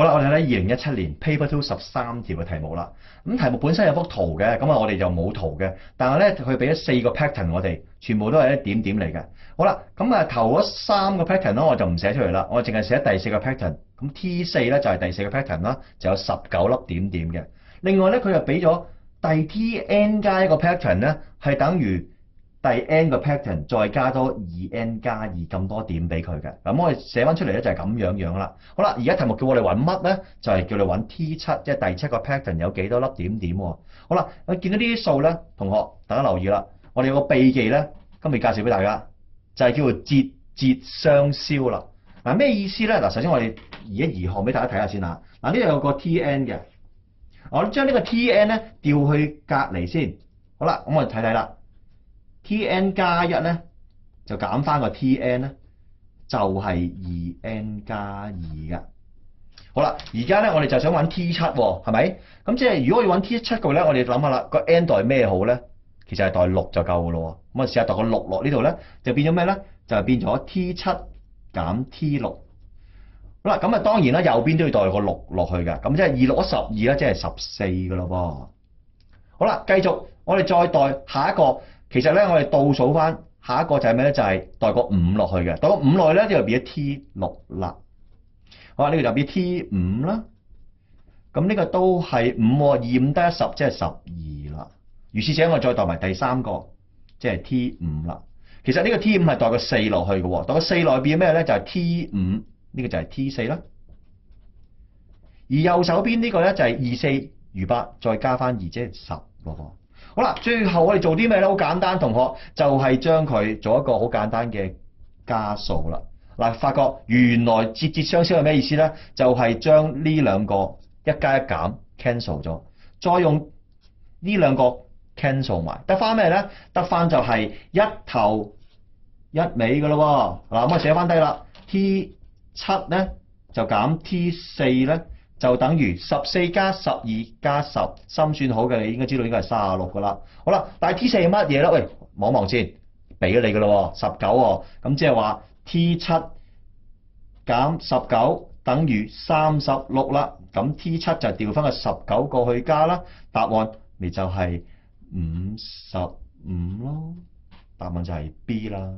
好啦，我哋睇2017年 Paper 2 13條嘅題目啦。咁題目本身有幅圖嘅，咁我哋就冇圖嘅。但係咧，佢俾咗4個 pattern 我哋，全部都係一點點嚟嘅。好啦，咁頭嗰3個 pattern 咧，我就唔寫出嚟啦，我淨係寫第4個 pattern。咁 T4 咧就係第4個 pattern 啦，就有19粒點點嘅。另外咧，佢又俾咗第 Tn 加1個 pattern 咧，係等於第 n 個 pattern 再加多 2n 加2咁多點俾佢嘅。咁我哋寫翻出嚟咧就係咁樣啦。好啦，而家題目叫我哋揾乜咧？就係叫你揾 T7，即係第7個 pattern 有幾多粒點點喎。好啦，我見到呢啲數咧，同學大家留意啦。我哋有個秘技咧，今日介紹俾大家，就係叫做節節相消啦。嗱，咩意思咧？嗱，首先我哋移一移項俾大家睇下先啦。嗱，呢度有個 Tn 嘅，我將呢個 Tn 咧調去隔離先。好啦，咁我哋睇睇啦。Tn 加1咧就減翻個 Tn 咧，就係 2n 加2嘅。好啦，而家咧我哋就想揾 T7 喎，係咪？咁即係如果我要揾 T7 嘅咧，我哋諗下啦，個 n 代咩好咧？其實係代6就夠嘅咯喎。咁我試下代個6落呢度咧，就變咗咩咧？就係變咗 T7 減 T6。好啦，咁當然啦，右邊都要代個6落去嘅。咁即係2、6、12啦，即係14嘅咯噃。好啦，繼續我哋再代下一個。其實咧，我哋倒數翻下一個就係咩咧？就係代個5落去嘅。代個5落去咧，呢就變咗 T6啦。好啦，呢個就變 T5啦。咁呢個都係5喎，2、5得10，即係12啦。如是者，我再代埋第3個，即係 T5啦。其實呢個 T5係代個4落去嘅喎，代個4落去變咩咧？就係 T5，呢個就係 T4啦。而右手邊呢個咧就係2、4餘8，再加翻2，即係10咯。好啦，最後我哋做啲咩咧？好簡單，同學就係將佢做一個好簡單嘅加數啦。嗱，發覺原來節節相消係咩意思咧？就係將呢兩個一加一減 cancel 咗，再用呢兩個 cancel 埋，得翻咩咧？得翻就係一頭一尾嘅咯喎。嗱，咁我寫翻低啦 ，T7 咧就減 T4咧。就等於14加12加10，心算好嘅你應該知道應該係36㗎啦。好啦，但係 T4 係乜嘢咧？喂，望望先，俾咗你㗎咯喎，19喎。咁即係話 T7 減19等於36啦。咁 T7 就調翻個19過去加啦。答案咪就係55咯。答案就係 B 啦。